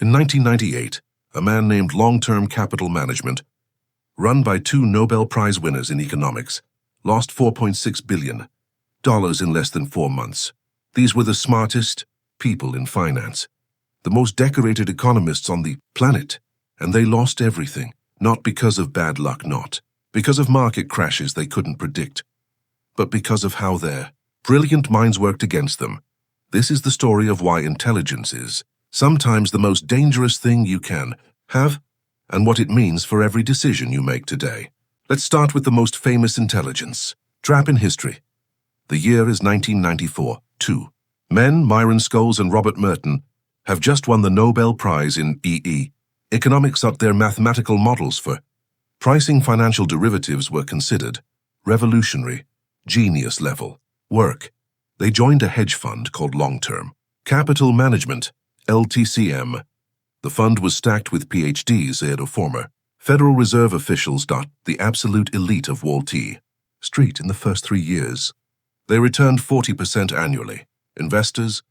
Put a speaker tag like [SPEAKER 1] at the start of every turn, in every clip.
[SPEAKER 1] In 1998, a man named Long-Term Capital Management, run by two Nobel Prize winners in economics, lost $4.6 billion in less than 4 months. These were the smartest people in finance, the most decorated economists on the planet, and they lost everything, not because of bad luck, not because of market crashes they couldn't predict, but because of how their brilliant minds worked against them. This is the story of why intelligence is sometimes the most dangerous thing you can have, and what it means for every decision you make today. Let's start with the most famous intelligence trap in history. The year is 1994. Two men, Myron Scholes and Robert Merton, have just won the Nobel Prize in economics. Their mathematical models for pricing financial derivatives were considered revolutionary, genius level work. They joined a hedge fund called Long-Term Capital Management, LTCM. The fund was stacked with PhDs and former Federal Reserve officials. The absolute elite of Wall Street in the first 3 years. They returned 40% annually. Investors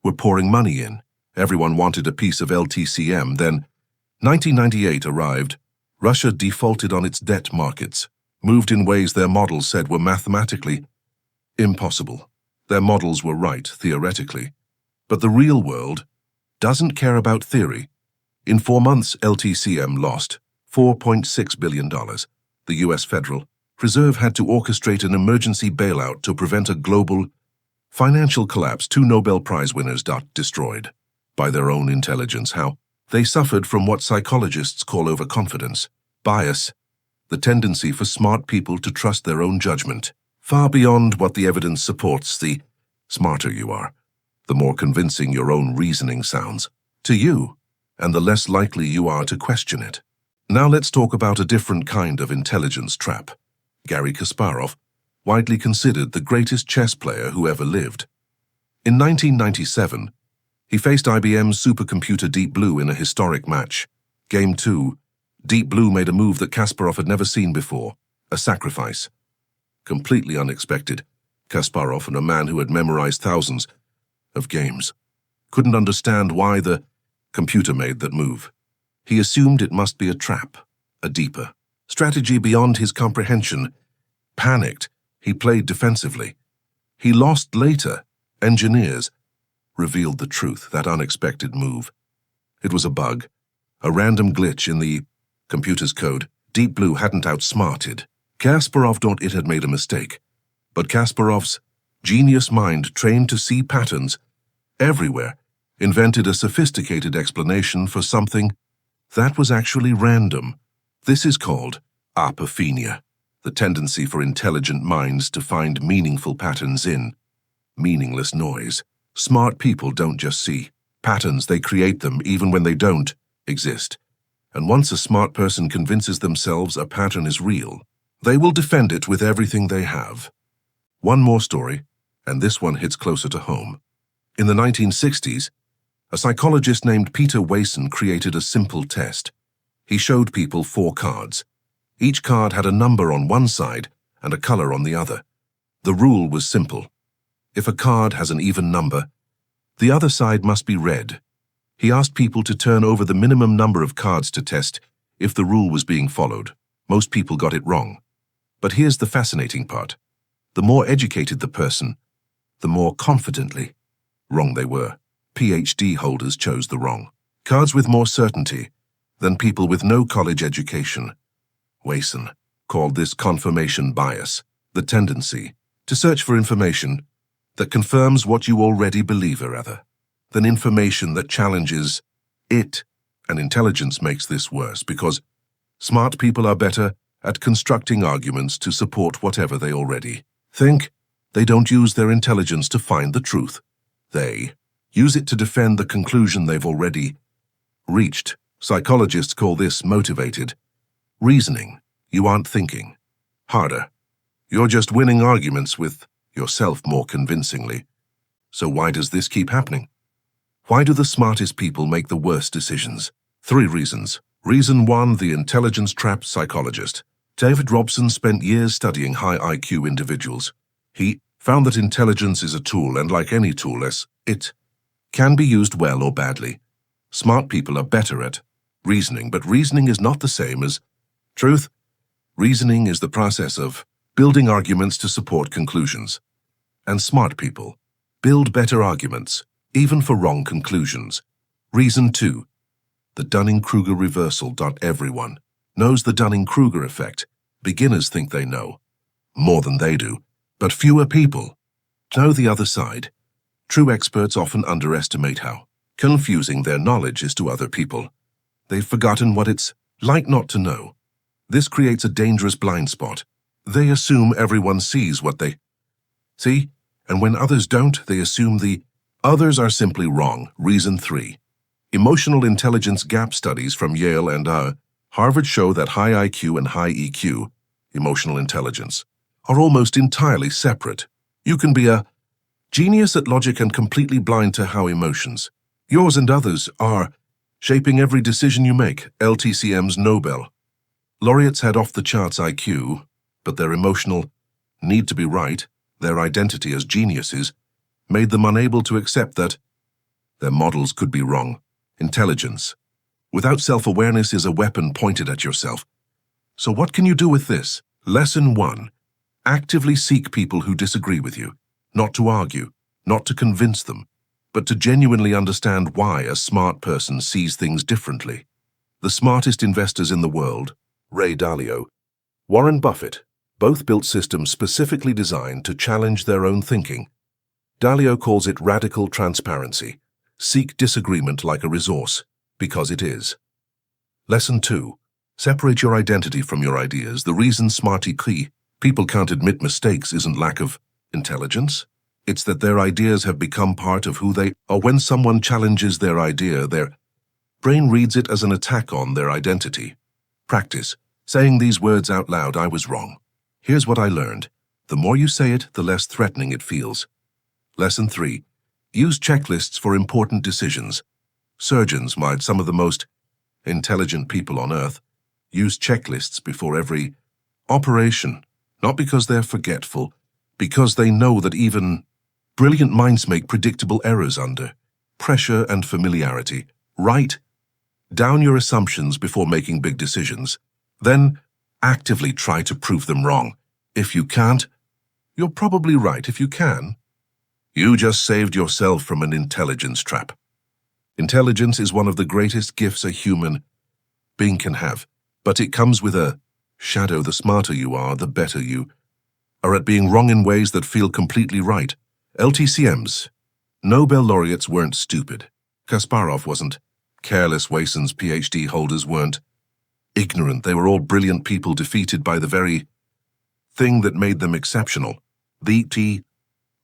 [SPEAKER 1] were pouring money in. Everyone wanted a piece of LTCM. Then 1998 arrived. Russia defaulted on its debt markets, moved in ways their models said were mathematically impossible. Their models were right, theoretically. But the real world doesn't care about theory. In 4 months, LTCM lost $4.6 billion. The U.S. Federal Reserve had to orchestrate an emergency bailout to prevent a global financial collapse. Two Nobel Prize winners destroyed by their own intelligence. How? They suffered from what psychologists call overconfidence bias, the tendency for smart people to trust their own judgment, far beyond what the evidence supports. The smarter you are, the more convincing your own reasoning sounds to you, and the less likely you are to question it. Now let's talk about a different kind of intelligence trap. Garry Kasparov, widely considered the greatest chess player who ever lived. In 1997, he faced IBM's supercomputer Deep Blue in a historic match. Game 2, Deep Blue made a move that Kasparov had never seen before, a sacrifice. Completely unexpected, Kasparov, and a man who had memorized thousands of games, couldn't understand why the computer made that move. He assumed it must be a trap, a deeper strategy beyond his comprehension. Panicked, he played defensively. He lost later. Engineers revealed the truth, that unexpected move. It was a bug, a random glitch in the computer's code. Deep Blue hadn't outsmarted Kasparov. It had made a mistake. But Kasparov's genius mind, trained to see patterns everywhere, invented a sophisticated explanation for something that was actually random. This is called apophenia, the tendency for intelligent minds to find meaningful patterns in meaningless noise. Smart people don't just see patterns, they create them even when they don't exist. And once a smart person convinces themselves a pattern is real, they will defend it with everything they have. One more story, and this one hits closer to home. In the 1960s, a psychologist named Peter Wason created a simple test. He showed people 4 cards. Each card had a number on one side and a color on the other. The rule was simple. If a card has an even number, the other side must be red. He asked people to turn over the minimum number of cards to test if the rule was being followed. Most people got it wrong. But here's the fascinating part. The more educated the person, the more confidently wrong they were. PhD holders chose the wrong cards with more certainty than people with no college education. Wason called this confirmation bias, the tendency to search for information that confirms what you already believe rather than information that challenges it. And intelligence makes this worse because smart people are better at constructing arguments to support whatever they already think. They don't use their intelligence to find the truth. They use it to defend the conclusion they've already reached. Psychologists call this motivated reasoning. You aren't thinking harder. You're just winning arguments with yourself more convincingly. So why does this keep happening? Why do the smartest people make the worst decisions? 3 reasons. Reason 1, the intelligence trap. Psychologist David Robson spent years studying high IQ individuals. He found that intelligence is a tool, and like any tool, it can be used well or badly. Smart people are better at reasoning, but reasoning is not the same as truth. Reasoning is the process of building arguments to support conclusions. And smart people build better arguments, even for wrong conclusions. Reason 2. The Dunning-Kruger reversal. Everyone knows the Dunning-Kruger effect. Beginners think they know more than they do, but fewer people know the other side. True experts often underestimate how confusing their knowledge is to other people. They've forgotten what it's like not to know. This creates a dangerous blind spot. They assume everyone sees what they see, and when others don't, they assume the others are simply wrong. Reason 3. Emotional intelligence gap studies from Yale and Harvard show that high IQ and high EQ, emotional intelligence, are almost entirely separate. You can be a genius at logic and completely blind to how emotions, yours and others, are shaping every decision you make. LTCM's Nobel laureates had off-the-charts IQ, but their emotional need to be right, their identity as geniuses, made them unable to accept that their models could be wrong. Intelligence without self-awareness is a weapon pointed at yourself. So what can you do with this? Lesson 1. Actively seek people who disagree with you, not to argue, not to convince them, but to genuinely understand why a smart person sees things differently. The smartest investors in the world, Ray Dalio, Warren Buffett, both built systems specifically designed to challenge their own thinking. Dalio calls it radical transparency. Seek disagreement like a resource, because it is. Lesson 2. Separate your identity from your ideas. The reason smarty people can't admit mistakes isn't lack of intelligence. It's that their ideas have become part of who they are. When someone challenges their idea, their brain reads it as an attack on their identity. Practice saying these words out loud. I was wrong. Here's what I learned. The more you say it, the less threatening it feels. Lesson 3. Use checklists for important decisions. Surgeons, some of the most intelligent people on earth, use checklists before every operation, not because they're forgetful, because they know that even brilliant minds make predictable errors under pressure and familiarity. Write down your assumptions before making big decisions. Then actively try to prove them wrong. If you can't, you're probably right. If you can, you just saved yourself from an intelligence trap. Intelligence is one of the greatest gifts a human being can have, but it comes with a shadow. The smarter you are, the better you are at being wrong in ways that feel completely right. LTCM's Nobel laureates weren't stupid. Kasparov wasn't careless. Wason's PhD holders weren't ignorant. They were all brilliant people defeated by the very thing that made them exceptional. The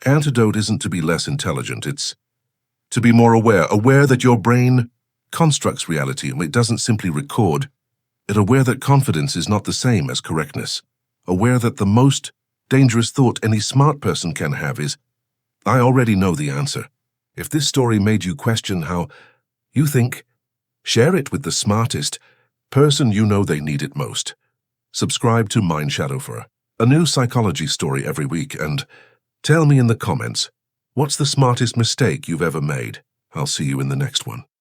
[SPEAKER 1] antidote isn't to be less intelligent, it's to be more aware that your brain constructs reality and it doesn't simply record it, aware that confidence is not the same as correctness, aware that the most dangerous thought any smart person can have is, I already know the answer. If this story made you question how you think, share it with the smartest person you know they need it most. Subscribe to MindShadow for a new psychology story every week and tell me in the comments, what's the smartest mistake you've ever made? I'll see you in the next one.